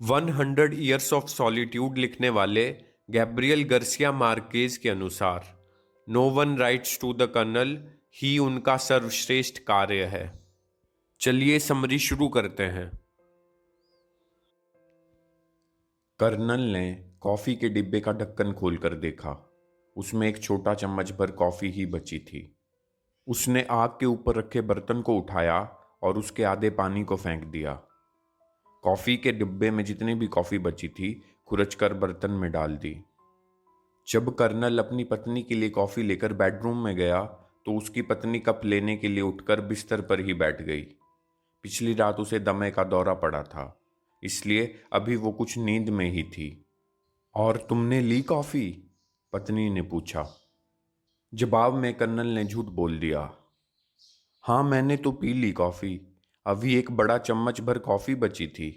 100 years of solitude लिखने वाले Gabriel Garcia Marquez के अनुसार no one writes to the colonel ही उनका सर्वश्रेष्ठ कार्य है। चलिए समरी शुरू करते हैं। कर्नल ने कॉफी के डिब्बे का ढक्कन खोलकर देखा। उसमें एक छोटा चम्मच भर कॉफी ही बची थी। उसने आग के ऊपर रखे बर्तन को उठाया और उसके आधे पानी को फेंक दिया। कॉफी के डिब्बे में जितनी भी कॉफी बची थी खुरचकर बर्तन में डाल दी। जब कर्नल अपनी पत्नी के लिए कॉफी लेकर बेडरूम में गया तो उसकी पत्नी कप लेने के लिए उठकर बिस्तर पर ही बैठ गई। पिछली रात उसे दमे का दौरा पड़ा था, इसलिए अभी वो कुछ नींद में ही थी। और तुमने ली कॉफी? पत्नी ने पूछा। जवाब में कर्नल ने झूठ बोल दिया। हाँ, मैंने तो पी ली कॉफी। अभी एक बड़ा चम्मच भर कॉफी बची थी।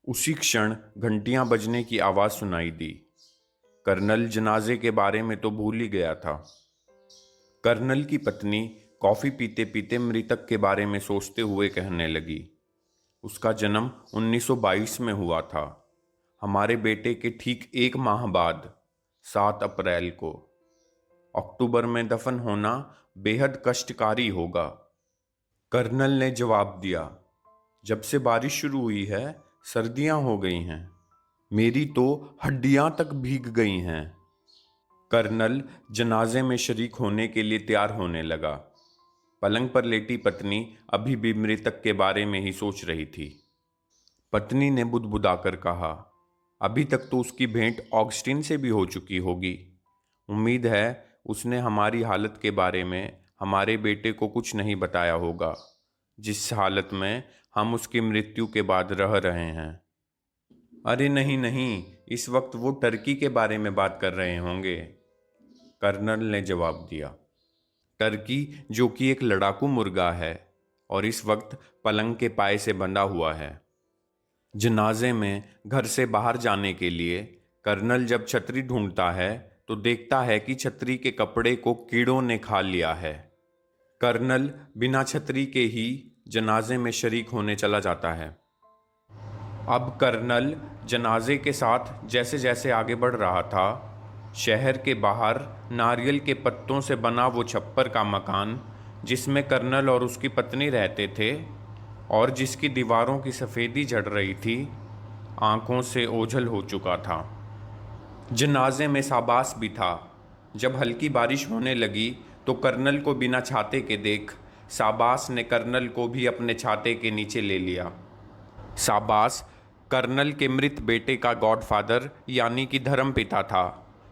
उसी क्षण घंटियां बजने की आवाज सुनाई दी। कर्नल जनाजे के बारे में तो भूल ही गया था। कर्नल की पत्नी कॉफी पीते पीते मृतक के बारे में सोचते हुए कहने लगी। उसका जन्म 1922 में हुआ था, हमारे बेटे के ठीक 1 माह बाद 7 अप्रैल को। अक्टूबर में दफन होना बेहद कष्टकारी होगा। कर्नल ने जवाब दिया। जब से बारिश शुरू हुई है सर्दियां हो गई हैं। मेरी तो हड्डियां तक भीग गई हैं। कर्नल जनाजे में शरीक होने के लिए तैयार होने लगा। पलंग पर लेटी पत्नी अभी भी मृतक के बारे में ही सोच रही थी। पत्नी ने बुदबुदाकर कहा, अभी तक तो उसकी भेंट ऑगस्टिन से भी हो चुकी होगी। उम्मीद है उसने हमारी हालत के बारे में हमारे बेटे को कुछ नहीं बताया होगा, जिस हालत में हम उसकी मृत्यु के बाद रह रहे हैं। अरे नहीं नहीं, इस वक्त वो टर्की के बारे में बात कर रहे होंगे, कर्नल ने जवाब दिया। टर्की जो कि एक लड़ाकू मुर्गा है और इस वक्त पलंग के पाए से बंधा हुआ है। जनाजे में घर से बाहर जाने के लिए कर्नल जब छतरी ढूंढता है तो देखता है कि छतरी के कपड़े को कीड़ों ने खा लिया है। कर्नल बिना छतरी के ही जनाजे में शरीक होने चला जाता है। अब कर्नल जनाजे के साथ जैसे जैसे आगे बढ़ रहा था, शहर के बाहर नारियल के पत्तों से बना वो छप्पर का मकान जिसमें कर्नल और उसकी पत्नी रहते थे और जिसकी दीवारों की सफ़ेदी झड़ रही थी, आंखों से ओझल हो चुका था। जनाजे में साबास भी था। जब हल्की बारिश होने लगी तो कर्नल को बिना छाते के देख साबास ने कर्नल को भी अपने छाते के नीचे ले लिया। साबास कर्नल के मृत बेटे का गॉडफादर यानी कि धर्मपिता था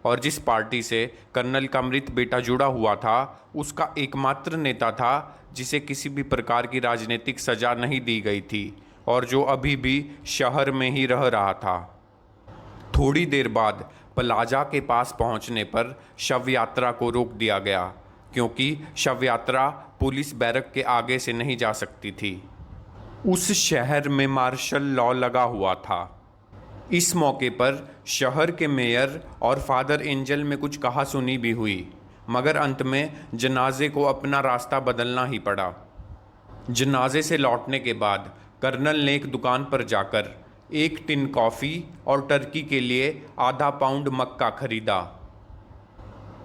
और जिस पार्टी से कर्नल का मृत बेटा जुड़ा हुआ था उसका एकमात्र नेता था जिसे किसी भी प्रकार की राजनीतिक सजा नहीं दी गई थी और जो अभी भी शहर में ही रह रहा था। थोड़ी देर बाद प्लाजा के पास पहुंचने पर शव यात्रा को रोक दिया गया क्योंकि शव यात्रा पुलिस बैरक के आगे से नहीं जा सकती थी। उस शहर में मार्शल लॉ लगा हुआ था। इस मौके पर शहर के मेयर और फादर एंजल में कुछ कहा सुनी भी हुई, मगर अंत में जनाजे को अपना रास्ता बदलना ही पड़ा। जनाजे से लौटने के बाद कर्नल ने एक दुकान पर जाकर 1 टिन कॉफ़ी और टर्की के लिए आधा पाउंड मक्का खरीदा।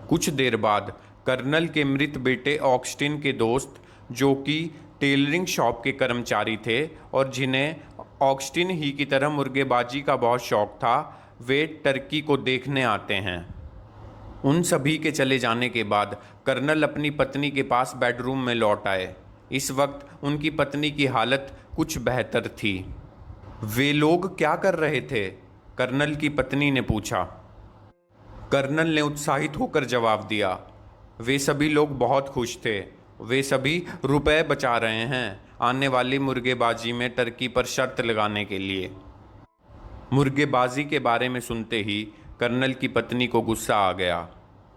कुछ देर बाद कर्नल के मृत बेटे ऑगस्टिन के दोस्त, जो कि टेलरिंग शॉप के कर्मचारी थे और जिन्हें ऑगस्टिन ही की तरह मुर्गेबाजी का बहुत शौक था, वे टर्की को देखने आते हैं। उन सभी के चले जाने के बाद कर्नल अपनी पत्नी के पास बेडरूम में लौट आए। इस वक्त उनकी पत्नी की हालत कुछ बेहतर थी। वे लोग क्या कर रहे थे? कर्नल की पत्नी ने पूछा। कर्नल ने उत्साहित होकर जवाब दिया, वे सभी लोग बहुत खुश थे। वे सभी रुपए बचा रहे हैं आने वाली मुर्गेबाजी में टर्की पर शर्त लगाने के लिए। मुर्गेबाजी के बारे में सुनते ही कर्नल की पत्नी को गुस्सा आ गया।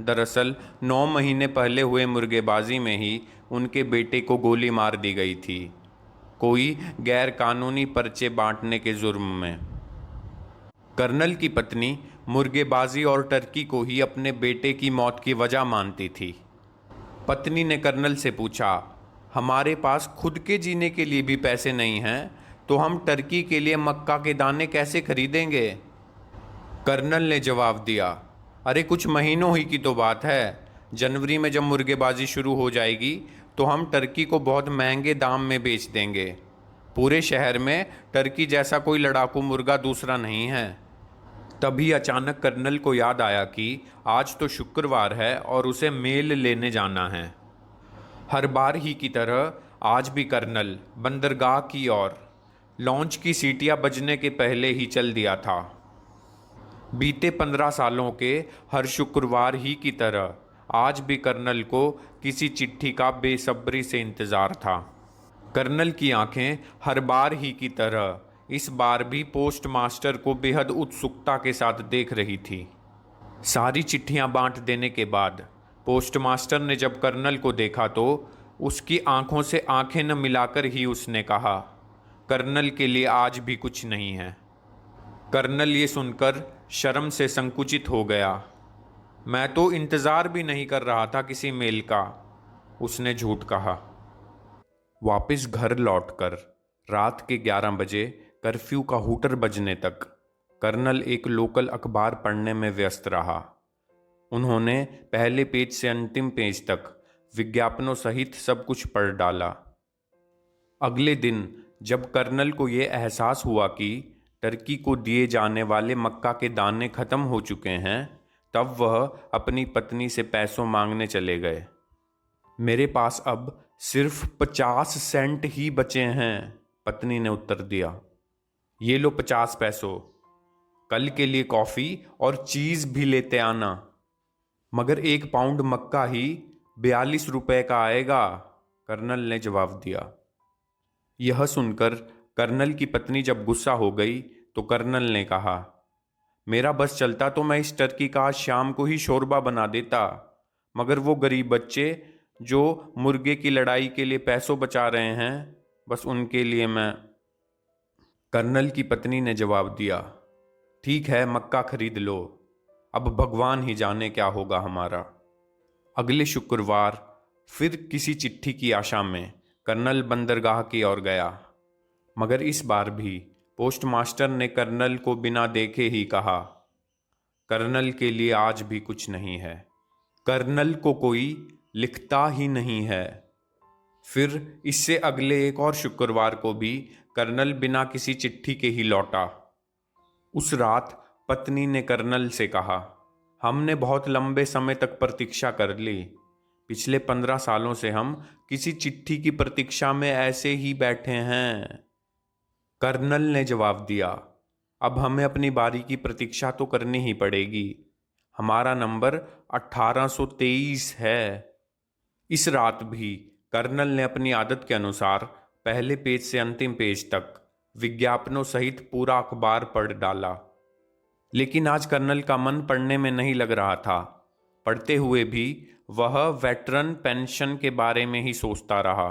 दरअसल 9 महीने पहले हुए मुर्गेबाजी में ही उनके बेटे को गोली मार दी गई थी, कोई गैर कानूनी पर्चे बांटने के जुर्म में। कर्नल की पत्नी मुर्गेबाजी और टर्की को ही अपने बेटे की मौत की वजह मानती थी। पत्नी ने कर्नल से पूछा, हमारे पास खुद के जीने के लिए भी पैसे नहीं हैं, तो हम टर्की के लिए मक्का के दाने कैसे खरीदेंगे? कर्नल ने जवाब दिया, अरे कुछ महीनों ही की तो बात है। जनवरी में जब मुर्गेबाजी शुरू हो जाएगी तो हम टर्की को बहुत महंगे दाम में बेच देंगे। पूरे शहर में टर्की जैसा कोई लड़ाकू मुर्गा दूसरा नहीं है। तभी अचानक कर्नल को याद आया कि आज तो शुक्रवार है और उसे मेल लेने जाना है। हर बार ही की तरह आज भी कर्नल बंदरगाह की ओर लॉन्च की सीटियां बजने के पहले ही चल दिया था। बीते 15 सालों के हर शुक्रवार ही की तरह आज भी कर्नल को किसी चिट्ठी का बेसब्री से इंतज़ार था। कर्नल की आंखें हर बार ही की तरह इस बार भी पोस्ट मास्टर को बेहद उत्सुकता के साथ देख रही थी। सारी चिट्ठियां बांट देने के बाद पोस्ट मास्टर ने जब कर्नल को देखा तो उसकी आंखों से आंखें न मिलाकर ही उसने कहा, कर्नल के लिए आज भी कुछ नहीं है। कर्नल ये सुनकर शर्म से संकुचित हो गया। मैं तो इंतज़ार भी नहीं कर रहा था किसी मेल का, उसने झूठ कहा। वापस घर लौटकर रात के 11 बजे कर्फ्यू का हूटर बजने तक कर्नल एक लोकल अखबार पढ़ने में व्यस्त रहा। उन्होंने पहले पेज से अंतिम पेज तक विज्ञापनों सहित सब कुछ पढ़ डाला। अगले दिन जब कर्नल को ये एहसास हुआ कि टर्की को दिए जाने वाले मक्का के दाने खत्म हो चुके हैं, तब वह अपनी पत्नी से पैसों मांगने चले गए। मेरे पास अब सिर्फ 50 सेंट ही बचे हैं, पत्नी ने उत्तर दिया। ये लो 50 पैसों, कल के लिए कॉफ़ी और चीज़ भी लेते आना। मगर 1 पाउंड मक्का ही 42 रुपए का आएगा, कर्नल ने जवाब दिया। यह सुनकर कर्नल की पत्नी जब गुस्सा हो गई तो कर्नल ने कहा, मेरा बस चलता तो मैं इस टर्की का आज शाम को ही शोरबा बना देता, मगर वो गरीब बच्चे जो मुर्गे की लड़ाई के लिए पैसों बचा रहे हैं, बस उनके लिए मैं। कर्नल की पत्नी ने जवाब दिया, ठीक है मक्का खरीद लो, अब भगवान ही जाने क्या होगा हमारा। अगले शुक्रवार फिर किसी चिट्ठी की आशा में कर्नल बंदरगाह की ओर गया, मगर इस बार भी पोस्टमास्टर ने कर्नल को बिना देखे ही कहा, कर्नल के लिए आज भी कुछ नहीं है। कर्नल को कोई लिखता ही नहीं है। फिर इससे अगले एक और शुक्रवार को भी कर्नल बिना किसी चिट्ठी के ही लौटा। उस रात पत्नी ने कर्नल से कहा, हमने बहुत लंबे समय तक प्रतीक्षा कर ली। पिछले 15 सालों से हम किसी चिट्ठी की प्रतीक्षा में ऐसे ही बैठे हैं। कर्नल ने जवाब दिया, अब हमें अपनी बारी की प्रतीक्षा तो करनी ही पड़ेगी। हमारा नंबर 1823 है। इस रात भी कर्नल ने अपनी आदत के अनुसार पहले पेज से अंतिम पेज तक विज्ञापनों सहित पूरा अखबार पढ़ डाला। लेकिन आज कर्नल का मन पढ़ने में नहीं लग रहा था। पढ़ते हुए भी वह वेटरन पेंशन के बारे में ही सोचता रहा।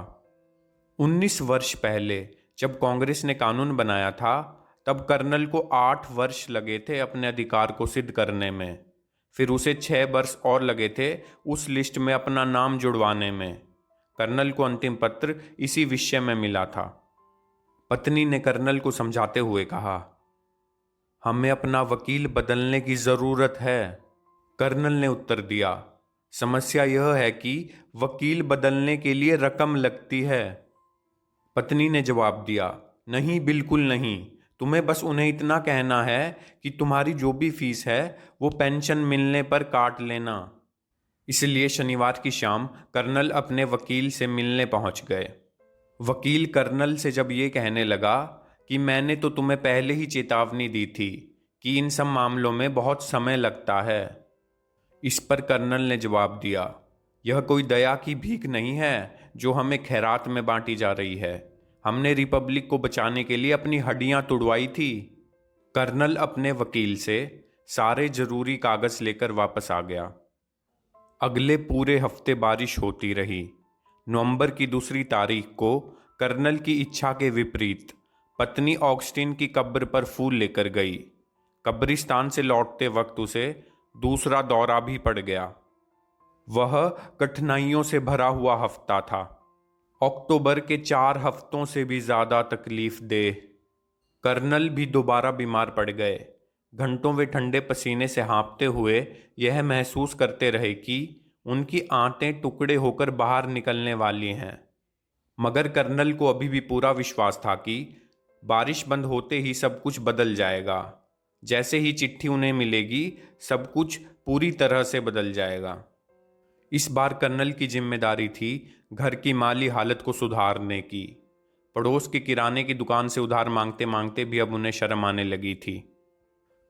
19 वर्ष पहले जब कांग्रेस ने कानून बनाया था, तब कर्नल को 8 वर्ष लगे थे अपने अधिकार को सिद्ध करने में। फिर उसे 6 वर्ष और लगे थे उस लिस्ट में अपना नाम जुड़वाने में। कर्नल को अंतिम पत्र इसी विषय में मिला था। पत्नी ने कर्नल को समझाते हुए कहा, हमें अपना वकील बदलने की ज़रूरत है। कर्नल ने उत्तर दिया, समस्या यह है कि वकील बदलने के लिए रकम लगती है। पत्नी ने जवाब दिया, नहीं बिल्कुल नहीं, तुम्हें बस उन्हें इतना कहना है कि तुम्हारी जो भी फीस है वो पेंशन मिलने पर काट लेना। इसलिए शनिवार की शाम कर्नल अपने वकील से मिलने पहुंच गए। वकील कर्नल से जब ये कहने लगा कि मैंने तो तुम्हें पहले ही चेतावनी दी थी कि इन सब मामलों में बहुत समय लगता है। इस पर कर्नल ने जवाब दिया, यह कोई दया की भीख नहीं है जो हमें खैरात में बांटी जा रही है। हमने रिपब्लिक को बचाने के लिए अपनी हड्डियां तुड़वाई थी। कर्नल अपने वकील से सारे जरूरी कागज लेकर वापस आ गया। अगले पूरे हफ्ते बारिश होती रही। नवंबर की दूसरी तारीख को कर्नल की इच्छा के विपरीत पत्नी ऑगस्टीन की कब्र पर फूल लेकर गई। कब्रिस्तान से लौटते वक्त उसे दूसरा दौरा भी पड़ गया। वह कठिनाइयों से भरा हुआ हफ्ता था। अक्टूबर के 4 हफ्तों से भी ज़्यादा तकलीफ दे। कर्नल भी दोबारा बीमार पड़ गए। घंटों वे ठंडे पसीने से हाँफते हुए यह महसूस करते रहे कि उनकी आंतें टुकड़े होकर बाहर निकलने वाली हैं। मगर कर्नल को अभी भी पूरा विश्वास था कि बारिश बंद होते ही सब कुछ बदल जाएगा। जैसे ही चिट्ठी उन्हें मिलेगी, सब कुछ पूरी तरह से बदल जाएगा। इस बार कर्नल की जिम्मेदारी थी घर की माली हालत को सुधारने की। पड़ोस के किराने की दुकान से उधार मांगते मांगते भी अब उन्हें शर्म आने लगी थी।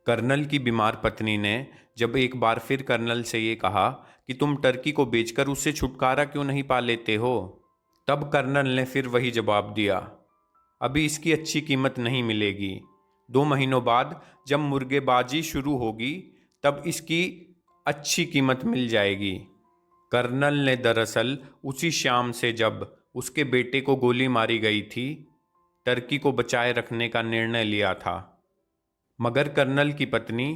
कर्नल की बीमार पत्नी ने जब एक बार फिर कर्नल से ये कहा कि तुम टर्की को बेचकर उससे छुटकारा क्यों नहीं पा लेते हो, तब कर्नल ने फिर वही जवाब दिया, अभी इसकी अच्छी कीमत नहीं मिलेगी। 2 महीनों बाद जब मुर्गेबाजी शुरू होगी तब इसकी अच्छी कीमत मिल जाएगी। कर्नल ने दरअसल उसी शाम से जब उसके बेटे को गोली मारी गई थी, टर्की को बचाए रखने का निर्णय लिया था। मगर कर्नल की पत्नी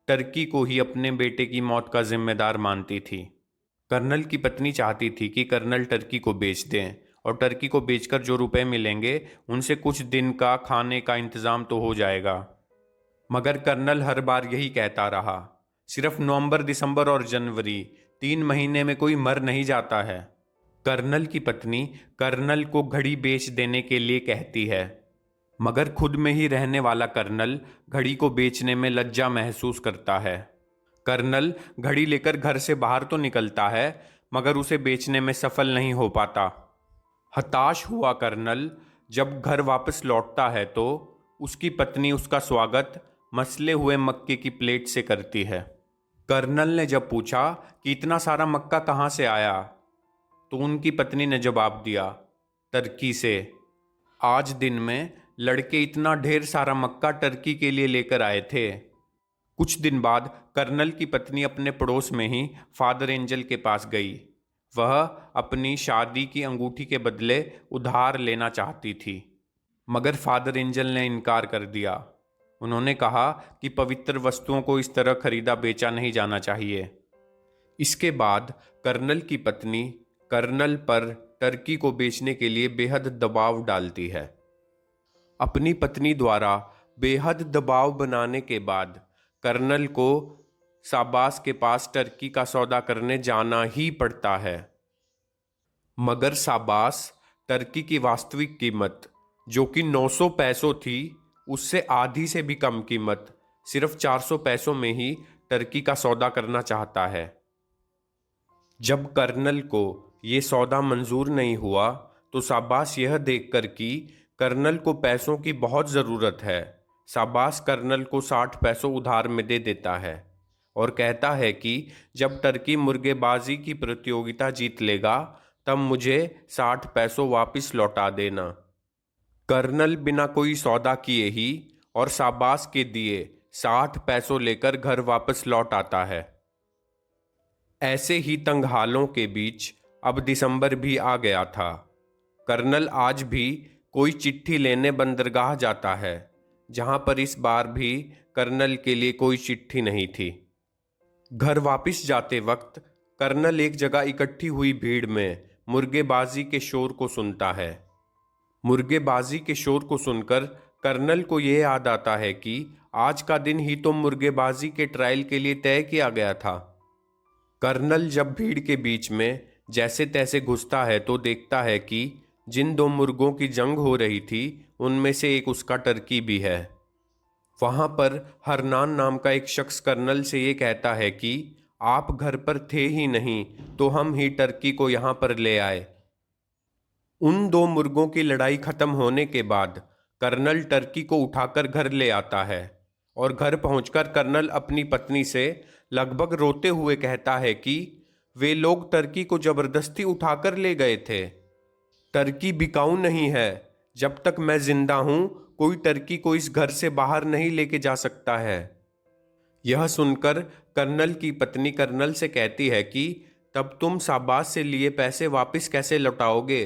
टर्की को ही अपने बेटे की मौत का जिम्मेदार मानती थी। कर्नल की पत्नी चाहती थी कि कर्नल टर्की को बेच दें और टर्की को बेचकर जो रुपए मिलेंगे उनसे कुछ दिन का खाने का इंतजाम तो हो जाएगा। मगर कर्नल हर बार यही कहता रहा, सिर्फ नवंबर, दिसंबर और जनवरी, 3 महीने में कोई मर नहीं जाता है। कर्नल की पत्नी कर्नल को घड़ी बेच देने के लिए कहती है, मगर खुद में ही रहने वाला कर्नल घड़ी को बेचने में लज्जा महसूस करता है। कर्नल घड़ी लेकर घर से बाहर तो निकलता है, मगर उसे बेचने में सफल नहीं हो पाता। हताश हुआ कर्नल जब घर वापस लौटता है तो उसकी पत्नी उसका स्वागत मसले हुए मक्के की प्लेट से करती है। कर्नल ने जब पूछा कि इतना सारा मक्का कहाँ से आया, तो उनकी पत्नी ने जवाब दिया, टर्की से। आज दिन में लड़के इतना ढेर सारा मक्का टर्की के लिए लेकर आए थे। कुछ दिन बाद कर्नल की पत्नी अपने पड़ोस में ही फादर एंजल के पास गई। वह अपनी शादी की अंगूठी के बदले उधार लेना चाहती थी, मगर फादर एंजल ने इनकार कर दिया। उन्होंने कहा कि पवित्र वस्तुओं को इस तरह खरीदा बेचा नहीं जाना चाहिए। इसके बाद कर्नल की पत्नी कर्नल पर टर्की को बेचने के लिए बेहद दबाव डालती है। अपनी पत्नी द्वारा बेहद दबाव बनाने के बाद कर्नल को साबास के पास टर्की का सौदा करने जाना ही पड़ता है। मगर साबास टर्की की वास्तविक कीमत, जो कि 900 पैसों थी, उससे आधी से भी कम कीमत, सिर्फ 400 पैसों में ही टर्की का सौदा करना चाहता है। जब कर्नल को ये सौदा मंजूर नहीं हुआ तो साबास यह देखकर कि कर्नल को पैसों की बहुत ज़रूरत है, साबास कर्नल को 60 पैसों उधार में दे देता है और कहता है कि जब टर्की मुर्गेबाजी की प्रतियोगिता जीत लेगा तब मुझे 60 पैसों वापस लौटा देना। कर्नल बिना कोई सौदा किए ही और साबास के दिए 60 पैसों लेकर घर वापस लौट आता है। ऐसे ही तंग हालों के बीच अब दिसंबर भी आ गया था। कर्नल आज भी कोई चिट्ठी लेने बंदरगाह जाता है, जहां पर इस बार भी कर्नल के लिए कोई चिट्ठी नहीं थी। घर वापस जाते वक्त कर्नल एक जगह इकट्ठी हुई भीड़ में मुर्गेबाजी के शोर को सुनता है। मुर्गेबाजी के शोर को सुनकर कर्नल को यह याद आता है कि आज का दिन ही तो मुर्गेबाजी के ट्रायल के लिए तय किया गया था। कर्नल जब भीड़ के बीच में जैसे तैसे घुसता है तो देखता है कि जिन 2 मुर्गों की जंग हो रही थी उनमें से एक उसका टर्की भी है। वहां पर हरनान नाम का एक शख्स कर्नल से ये कहता है कि आप घर पर थे ही नहीं तो हम ही टर्की को यहां पर ले आए। उन 2 मुर्गों की लड़ाई खत्म होने के बाद कर्नल टर्की को उठाकर घर ले आता है और घर पहुंचकर कर्नल अपनी पत्नी से लगभग रोते हुए कहता है कि वे लोग टर्की को जबरदस्ती उठाकर ले गए थे। टर्की बिकाऊ नहीं है। जब तक मैं जिंदा हूं कोई टर्की को इस घर से बाहर नहीं लेके जा सकता है। यह सुनकर कर्नल की पत्नी कर्नल से कहती है कि तब तुम साबास से लिए पैसे वापस कैसे लौटाओगे।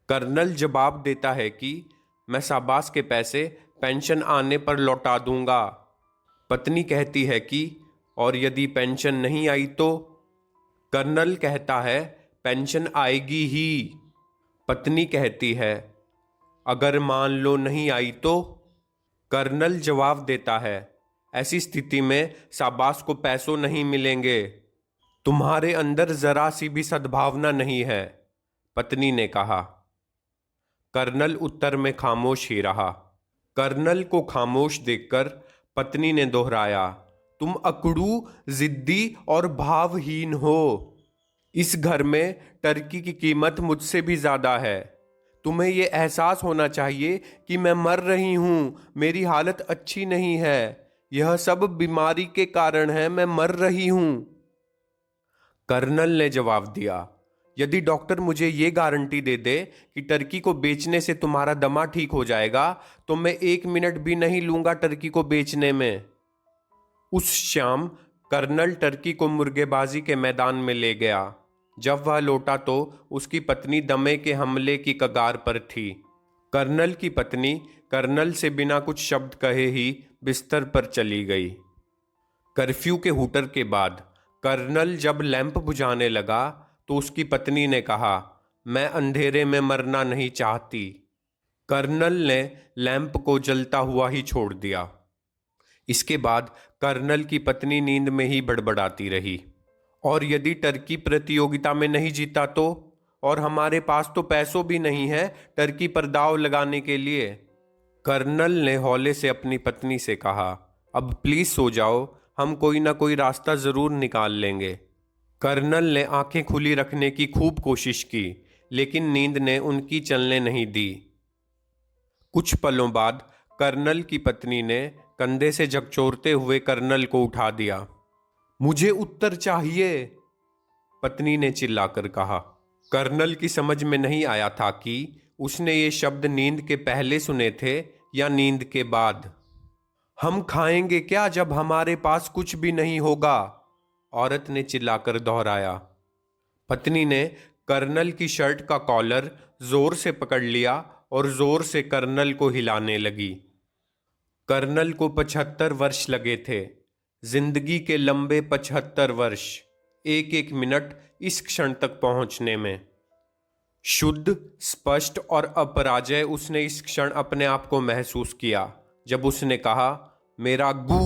कर्नल जवाब देता है कि मैं साबास के पैसे पेंशन आने पर लौटा दूंगा। पत्नी कहती है कि और यदि पेंशन नहीं आई तो? कर्नल कहता है पेंशन आएगी ही। पत्नी कहती है, अगर मान लो नहीं आई तो? कर्नल जवाब देता है, ऐसी स्थिति में शाबाश को पैसों नहीं मिलेंगे। तुम्हारे अंदर जरा सी भी सद्भावना नहीं है, पत्नी ने कहा। कर्नल उत्तर में खामोश ही रहा। कर्नल को खामोश देखकर पत्नी ने दोहराया, तुम अकड़ू, जिद्दी और भावहीन हो। इस घर में टर्की की कीमत मुझसे भी ज्यादा है। तुम्हें यह एहसास होना चाहिए कि मैं मर रही हूं, मेरी हालत अच्छी नहीं है। यह सब बीमारी के कारण है, मैं मर रही हूं। कर्नल ने जवाब दिया, यदि डॉक्टर मुझे ये गारंटी दे दे कि टर्की को बेचने से तुम्हारा दमा ठीक हो जाएगा, तो मैं 1 मिनट भी नहीं लूंगा टर्की को बेचने में। उस शाम कर्नल टर्की को मुर्गेबाजी के मैदान में ले गया। जब वह लौटा तो उसकी पत्नी दमे के हमले की कगार पर थी। कर्नल की पत्नी कर्नल से बिना कुछ शब्द कहे ही बिस्तर पर चली गई। कर्फ्यू के हूटर के बाद कर्नल जब लैंप बुझाने लगा तो उसकी पत्नी ने कहा, मैं अंधेरे में मरना नहीं चाहती। कर्नल ने लैंप को जलता हुआ ही छोड़ दिया। इसके बाद कर्नल की पत्नी नींद में ही बड़बड़ाती रही, और यदि टर्की प्रतियोगिता में नहीं जीता तो? और हमारे पास तो पैसों भी नहीं है टर्की पर दांव लगाने के लिए। कर्नल ने हौले से अपनी पत्नी से कहा, अब प्लीज सो जाओ, हम कोई ना कोई रास्ता जरूर निकाल लेंगे। कर्नल ने आंखें खुली रखने की खूब कोशिश की, लेकिन नींद ने उनकी चलने नहीं दी। कुछ पलों बाद कर्नल की पत्नी ने कंधे से झकझोरते हुए कर्नल को उठा दिया। मुझे उत्तर चाहिए, पत्नी ने चिल्लाकर कहा। कर्नल की समझ में नहीं आया था कि उसने ये शब्द नींद के पहले सुने थे या नींद के बाद। हम खाएंगे क्या जब हमारे पास कुछ भी नहीं होगा? औरत ने चिल्लाकर दोहराया। पत्नी ने कर्नल की शर्ट का कॉलर जोर से पकड़ लिया और जोर से कर्नल को हिलाने लगी। कर्नल को 75 वर्ष लगे थे, जिंदगी के लंबे 75 वर्ष, एक एक मिनट इस क्षण तक पहुंचने में। शुद्ध, स्पष्ट और अपराजय उसने इस क्षण अपने आप को महसूस किया जब उसने कहा, मेरा गू।